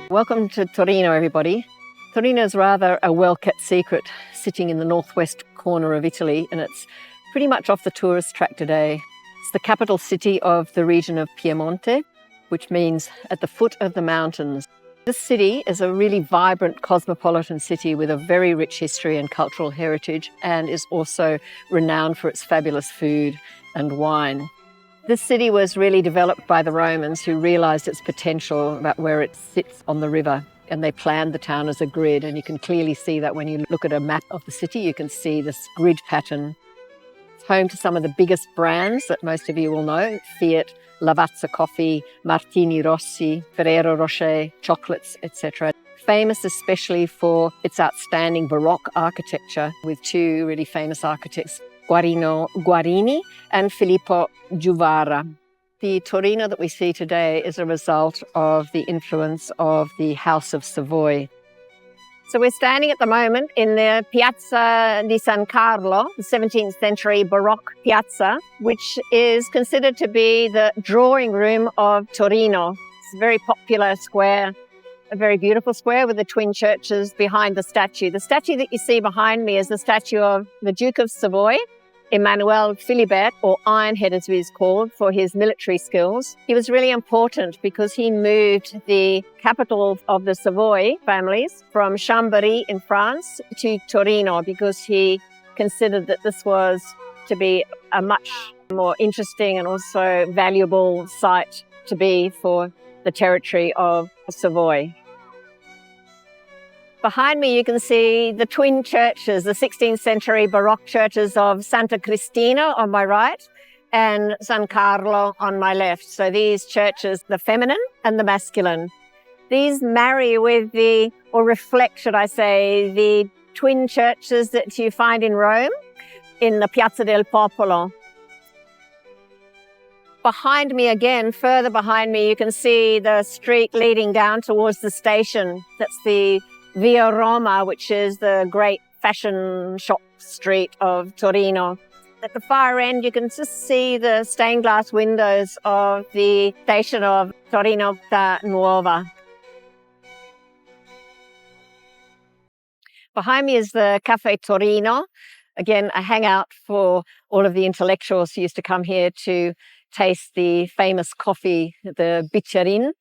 Welcome to Torino, everybody. Torino is rather a well-kept secret, sitting in the northwest corner of Italy, and it's pretty much off the tourist track today. It's the capital city of the region of Piemonte, which means at the foot of the mountains. This city is a really vibrant cosmopolitan city with a very rich history and cultural heritage, and is also renowned for its fabulous food and wine. This city was really developed by the Romans, who realised its potential about where it sits on the river, and they planned the town as a grid, and you can clearly see that when you look at a map of the city. You can see this grid pattern. It's home to some of the biggest brands that most of you will know: Fiat, Lavazza Coffee, Martini Rossi, Ferrero Rocher, chocolates, etc. Famous especially for its outstanding Baroque architecture, with two really famous architects, Guarino Guarini and Filippo Juvara. The Torino that we see today is a result of the influence of the House of Savoy. So we're standing at the moment in the Piazza di San Carlo, the 17th century Baroque piazza, which is considered to be the drawing room of Torino. It's a very popular square, a very beautiful square with the twin churches behind the statue. The statue that you see behind me is the statue of the Duke of Savoy, Emmanuel Philibert, or Ironhead as he is called, for his military skills. He was really important because he moved the capital of the Savoy families from Chambéry in France to Torino, because he considered that this was to be a much more interesting and also valuable site to be for the territory of Savoy. Behind me you can see the twin churches, the 16th century Baroque churches of Santa Cristina on my right and San Carlo on my left. So these churches, the feminine and the masculine, these marry with or reflect, should I say, the twin churches that you find in Rome in the Piazza del Popolo. Behind me again, further behind me, you can see the street leading down towards the station. That's the Via Roma, which is the great fashion shop street of Torino. At the far end, you can just see the stained glass windows of the station of Torino Nuova. Behind me is the Café Torino, again, a hangout for all of the intellectuals who used to come here to taste the famous coffee, the biccherin.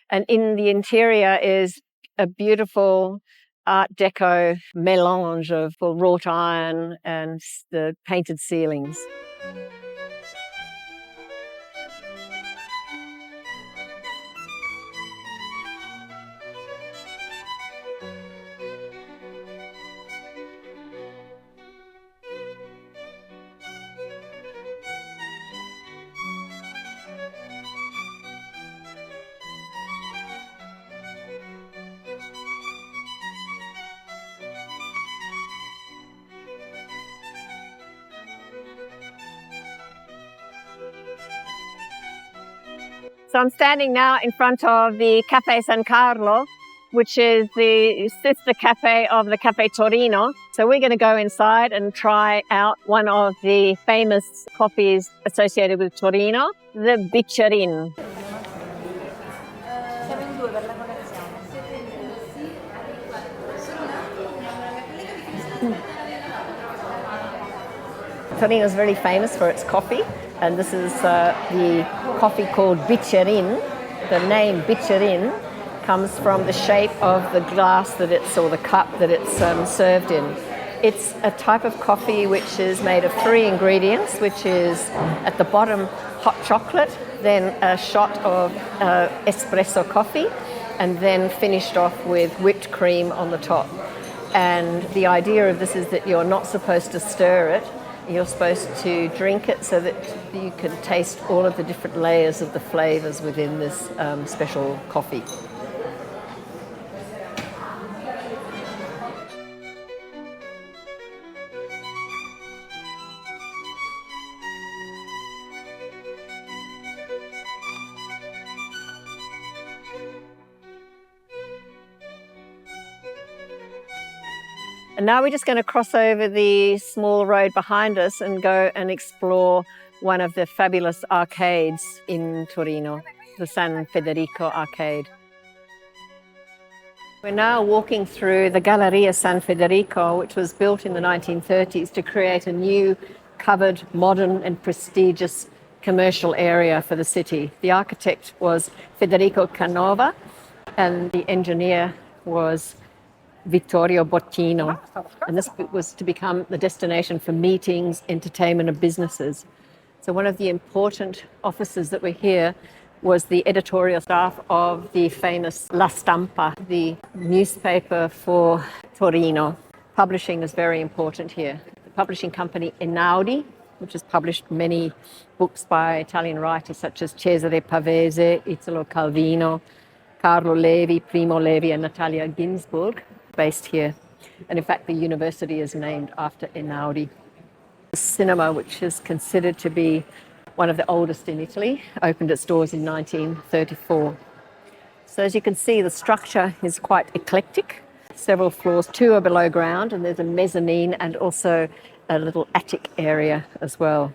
And in the interior is a beautiful Art Deco melange of wrought iron and the painted ceilings. So I'm standing now in front of the Café San Carlo, which is the sister cafe of the Café Torino. So we're going to go inside and try out one of the famous coffees associated with Torino, the biccherin. Torino is very famous for its coffee, and this is the coffee called biccherin. The name biccherin comes from the shape of the glass that or the cup that it's served in. It's a type of coffee which is made of 3 ingredients, which is at the bottom hot chocolate, then a shot of espresso coffee, and then finished off with whipped cream on the top. And the idea of this is that you're not supposed to stir it. You're supposed to drink it so that you can taste all of the different layers of the flavours within this special coffee. And now we're just going to cross over the small road behind us and go and explore one of the fabulous arcades in Torino, the San Federico Arcade. We're now walking through the Galleria San Federico, which was built in the 1930s to create a new covered, modern and prestigious commercial area for the city. The architect was Federico Canova and the engineer was Vittorio Bottino. And this was to become the destination for meetings, entertainment and businesses. So one of the important offices that were here was the editorial staff of the famous La Stampa, the newspaper for Torino. Publishing is very important here. The publishing company Einaudi, which has published many books by Italian writers such as Cesare Pavese, Italo Calvino, Carlo Levi, Primo Levi and Natalia Ginzburg, based here. And in fact, the university is named after Einaudi. The cinema, which is considered to be one of the oldest in Italy, opened its doors in 1934. So as you can see, the structure is quite eclectic. Several floors, 2 are below ground, and there's a mezzanine and also a little attic area as well.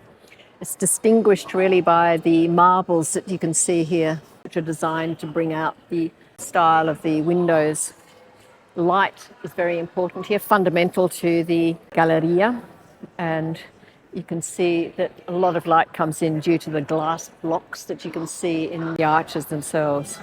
It's distinguished really by the marbles that you can see here, which are designed to bring out the style of the windows. Light is very important here, fundamental to the Galleria, and you can see that a lot of light comes in due to the glass blocks that you can see in the arches themselves.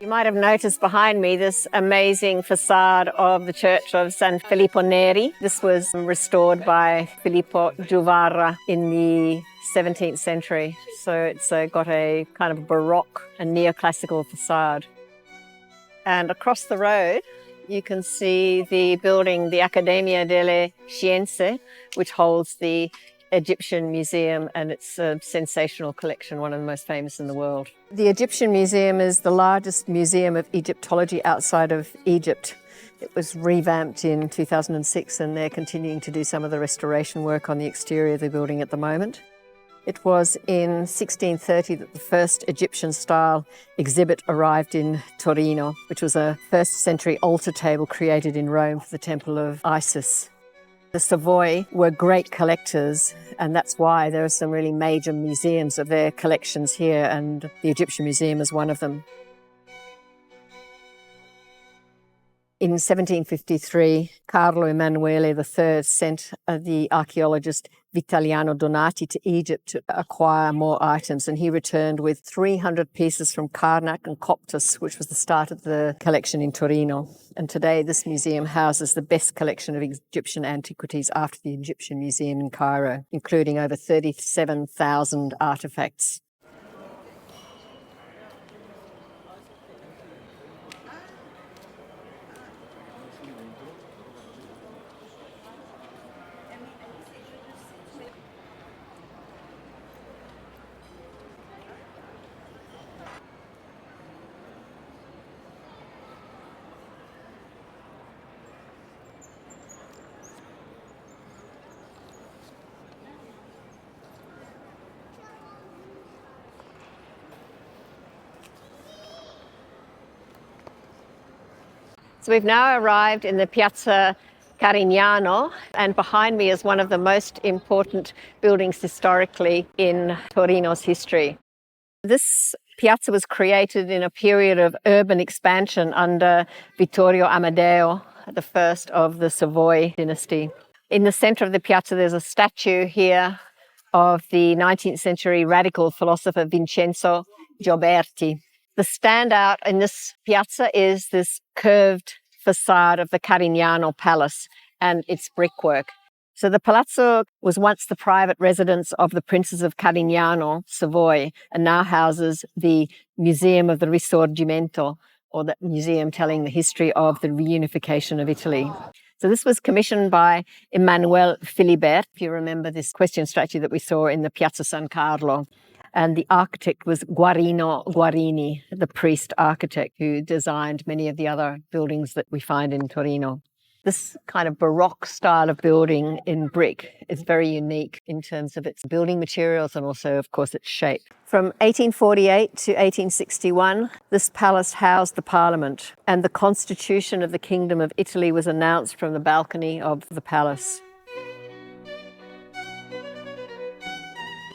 You might have noticed behind me this amazing facade of the Church of San Filippo Neri. This was restored by Filippo Juvarra in the 17th century. So it's got a kind of Baroque and neoclassical facade. And across the road, you can see the building, the Accademia delle Scienze, which holds the Egyptian Museum and its sensational collection, one of the most famous in the world. The Egyptian Museum is the largest museum of Egyptology outside of Egypt. It was revamped in 2006 and they're continuing to do some of the restoration work on the exterior of the building at the moment. It was in 1630 that the first Egyptian-style exhibit arrived in Torino, which was a 1st century altar table created in Rome for the Temple of Isis. The Savoy were great collectors, and that's why there are some really major museums of their collections here, and the Egyptian Museum is one of them. In 1753, Carlo Emanuele III sent the archaeologist Vitaliano Donati to Egypt to acquire more items, and he returned with 300 pieces from Karnak and Coptus, which was the start of the collection in Torino. And today this museum houses the best collection of Egyptian antiquities after the Egyptian Museum in Cairo, including over 37,000 artifacts. So we've now arrived in the Piazza Carignano, and behind me is one of the most important buildings historically in Torino's history. This piazza was created in a period of urban expansion under Vittorio Amadeo, the first of the Savoy dynasty. In the center of the piazza, there's a statue here of the 19th century radical philosopher Vincenzo Gioberti. The standout in this piazza is this curved facade of the Carignano Palace and its brickwork. So the Palazzo was once the private residence of the Princes of Carignano, Savoy, and now houses the Museum of the Risorgimento, or that museum telling the history of the reunification of Italy. So this was commissioned by Emanuele Filibert, if you remember this question statue that we saw in the Piazza San Carlo. And the architect was Guarino Guarini, the priest architect who designed many of the other buildings that we find in Torino. This kind of Baroque style of building in brick is very unique in terms of its building materials and also, of course, its shape. From 1848 to 1861, this palace housed the parliament, and the constitution of the Kingdom of Italy was announced from the balcony of the palace.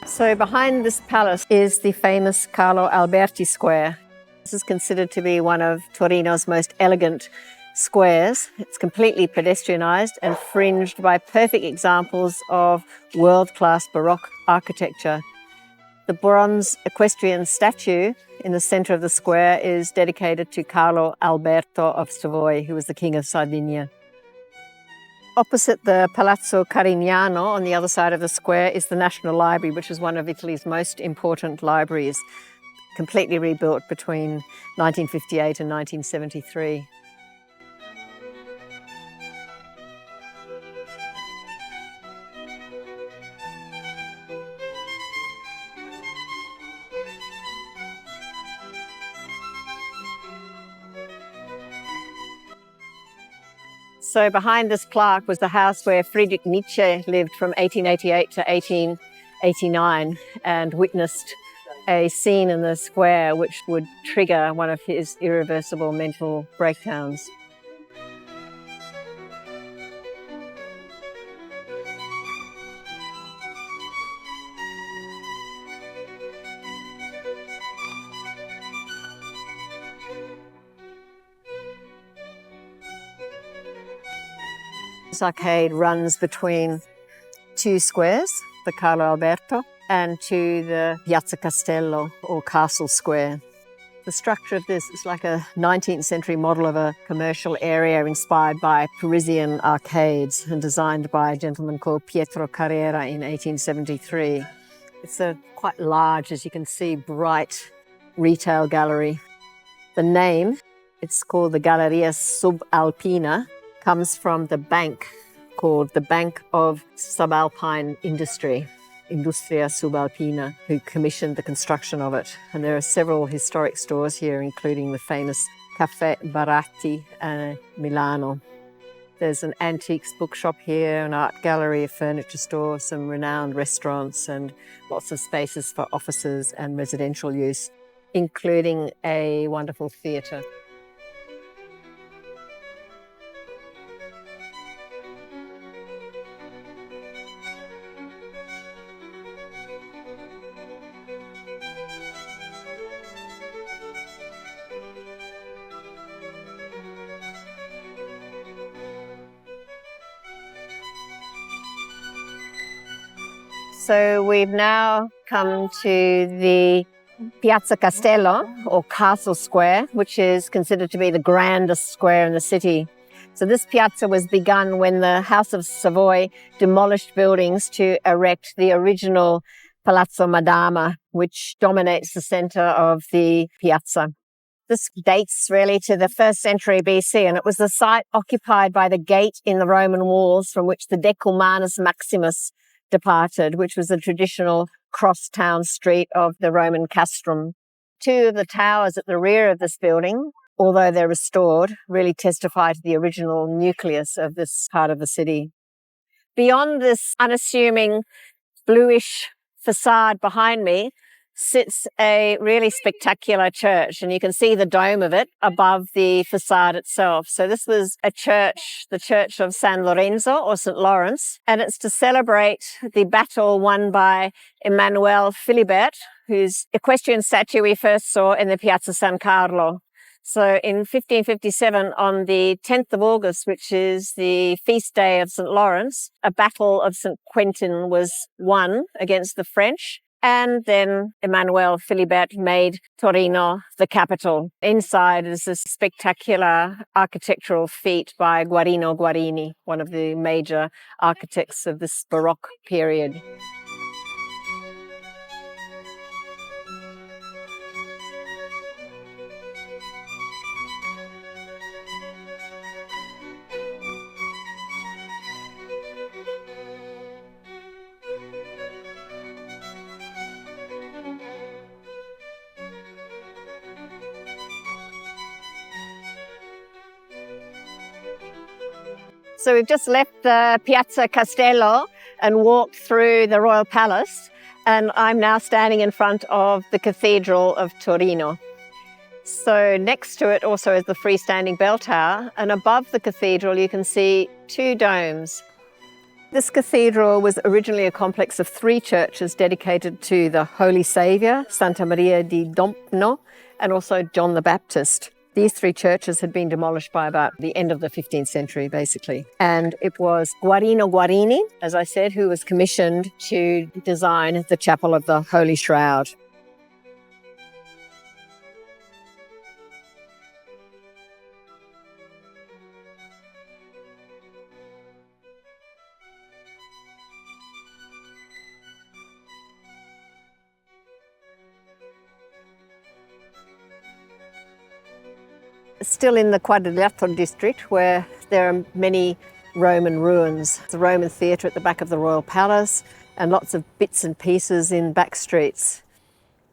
So behind this palace is the famous Carlo Alberti Square. This is considered to be one of Torino's most elegant squares. It's completely pedestrianised and fringed by perfect examples of world-class Baroque architecture. The bronze equestrian statue in the centre of the square is dedicated to Carlo Alberto of Savoy, who was the King of Sardinia. Opposite the Palazzo Carignano, on the other side of the square, is the National Library, which is one of Italy's most important libraries, completely rebuilt between 1958 and 1973. So behind this plaque was the house where Friedrich Nietzsche lived from 1888 to 1889 and witnessed a scene in the square which would trigger one of his irreversible mental breakdowns. This arcade runs between two squares, the Carlo Alberto, and to the Piazza Castello, or Castle Square. The structure of this is like a 19th century model of a commercial area inspired by Parisian arcades and designed by a gentleman called Pietro Carrera in 1873. It's a quite large, as you can see, bright retail gallery. The name, it's called the Galleria Subalpina, comes from the bank called the Bank of Subalpine Industry, Industria Subalpina, who commissioned the construction of it. And there are several historic stores here, including the famous Café Baratti Milano. There's an antiques bookshop here, an art gallery, a furniture store, some renowned restaurants, and lots of spaces for offices and residential use, including a wonderful theatre. So we've now come to the Piazza Castello, or Castle Square, which is considered to be the grandest square in the city. So this piazza was begun when the House of Savoy demolished buildings to erect the original Palazzo Madama, which dominates the centre of the piazza. This dates really to the 1st century BC, and it was the site occupied by the gate in the Roman walls from which the Decumanus Maximus departed, which was the traditional cross-town street of the Roman castrum. Two of the towers at the rear of this building, although they're restored, really testify to the original nucleus of this part of the city. Beyond this unassuming bluish facade behind me sits a really spectacular church, and you can see the dome of it above the facade itself. So this was a church, the Church of San Lorenzo, or St. Lawrence, and it's to celebrate the battle won by Emanuele Filibert, whose equestrian statue we first saw in the Piazza San Carlo. So in 1557, on the 10th of August, which is the feast day of St. Lawrence, a battle of St. Quentin was won against the French. And then Emanuele Filibert made Torino the capital. Inside is this spectacular architectural feat by Guarino Guarini, one of the major architects of this Baroque period. So we've just left the Piazza Castello and walked through the Royal Palace, and I'm now standing in front of the Cathedral of Torino. So next to it also is the freestanding bell tower, and above the cathedral you can see two domes. This cathedral was originally a complex of three churches dedicated to the Holy Saviour, Santa Maria di Dompno, and also John the Baptist. These three churches had been demolished by about the end of the 15th century, basically. And it was Guarino Guarini, as I said, who was commissioned to design the Chapel of the Holy Shroud. Still in the Quadrilatero district, where there are many Roman ruins. The Roman theatre at the back of the Royal Palace and lots of bits and pieces in back streets.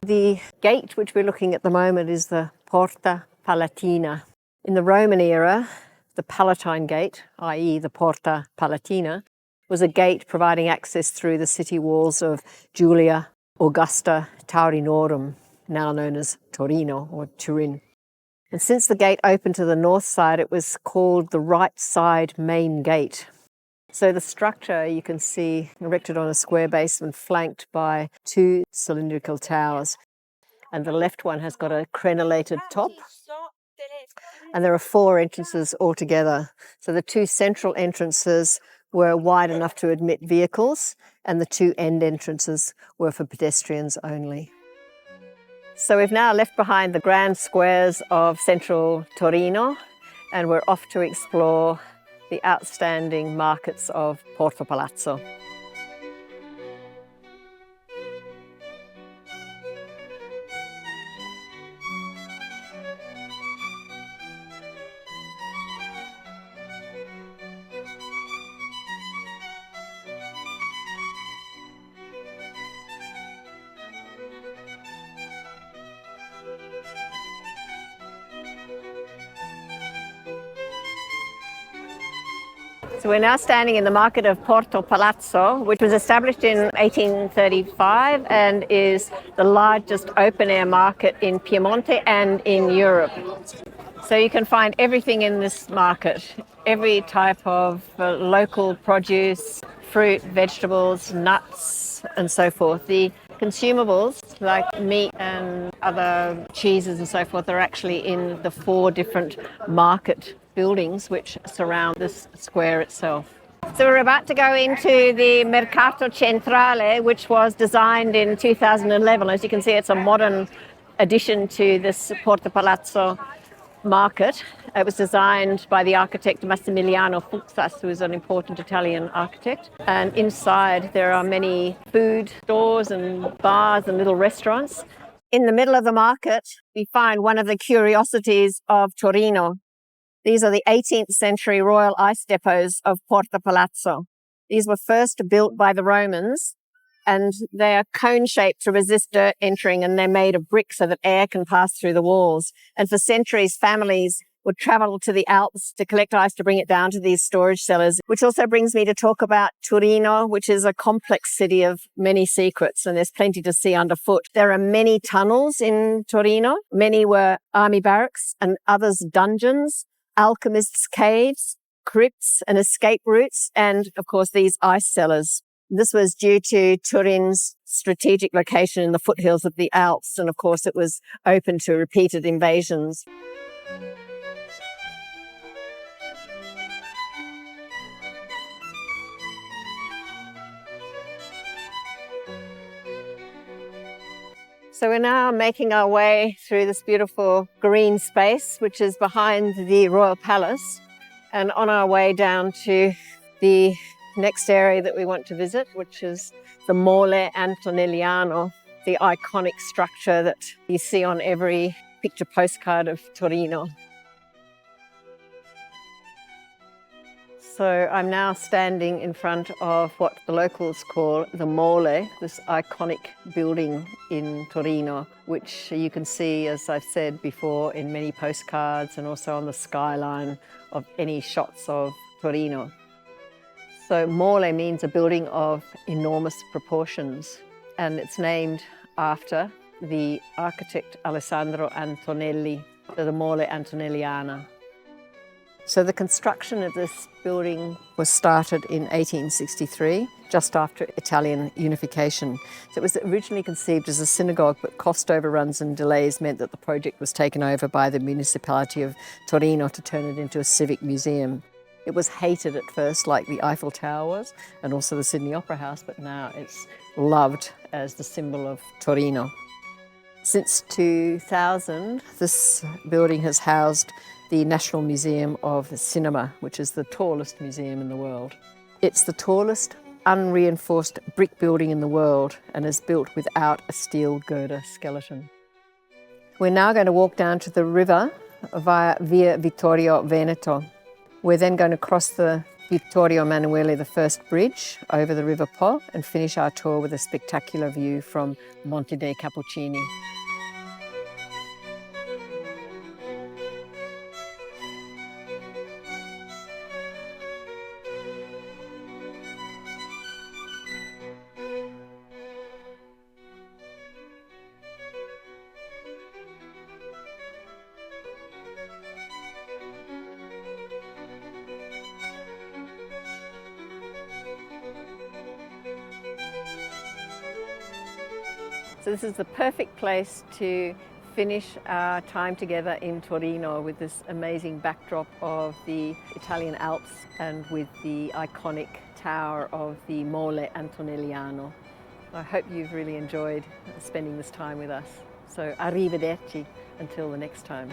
The gate which we're looking at the moment is the Porta Palatina. In the Roman era, the Palatine Gate, i.e. the Porta Palatina, was a gate providing access through the city walls of Julia Augusta Taurinorum, now known as Torino or Turin. And since the gate opened to the north side, it was called the right side main gate. So the structure you can see erected on a square basement flanked by two cylindrical towers. And the left one has got a crenellated top. And there are four entrances altogether. So the two central entrances were wide enough to admit vehicles, and the two end entrances were for pedestrians only. So we've now left behind the grand squares of central Torino, and we're off to explore the outstanding markets of Porto Palazzo. So we're now standing in the market of Porto Palazzo, which was established in 1835 and is the largest open-air market in Piemonte and in Europe. So you can find everything in this market, every type of local produce, fruit, vegetables, nuts, and so forth. The consumables like meat and other cheeses and so forth are actually in the four different market buildings which surround this square itself. So we're about to go into the Mercato Centrale, which was designed in 2011. As you can see, it's a modern addition to this Porto Palazzo market. It was designed by the architect Massimiliano Fuxas, who is an important Italian architect. And inside there are many food stores and bars and little restaurants. In the middle of the market, we find one of the curiosities of Torino. These are the 18th century royal ice depots of Porto Palazzo. These were first built by the Romans, and they are cone-shaped to resist dirt entering, and they're made of brick so that air can pass through the walls. And for centuries, families would travel to the Alps to collect ice to bring it down to these storage cellars, which also brings me to talk about Torino, which is a complex city of many secrets, and there's plenty to see underfoot. There are many tunnels in Torino. Many were army barracks and others dungeons, alchemists' caves, crypts and escape routes, and of course these ice cellars. This was due to Turin's strategic location in the foothills of the Alps, and of course it was open to repeated invasions. So we're now making our way through this beautiful green space, which is behind the Royal Palace, and on our way down to the next area that we want to visit, which is the Mole Antonelliano, the iconic structure that you see on every picture postcard of Torino. So I'm now standing in front of what the locals call the Mole, this iconic building in Torino, which you can see, as I've said before, in many postcards and also on the skyline of any shots of Torino. So mole means a building of enormous proportions, and it's named after the architect Alessandro Antonelli, the Mole Antonelliana. So the construction of this building was started in 1863, just after Italian unification. So it was originally conceived as a synagogue, but cost overruns and delays meant that the project was taken over by the municipality of Torino to turn it into a civic museum. It was hated at first, like the Eiffel Tower was, and also the Sydney Opera House, but now it's loved as the symbol of Torino. Since 2000, this building has housed the National Museum of Cinema, which is the tallest museum in the world. It's the tallest unreinforced brick building in the world and is built without a steel girder skeleton. We're now going to walk down to the river via Via Vittorio Veneto. We're then going to cross the Vittorio Emanuele I bridge over the River Po and finish our tour with a spectacular view from Monte dei Cappuccini. So this is the perfect place to finish our time together in Torino with this amazing backdrop of the Italian Alps and with the iconic tower of the Mole Antonelliano. I hope you've really enjoyed spending this time with us. So arrivederci until the next time.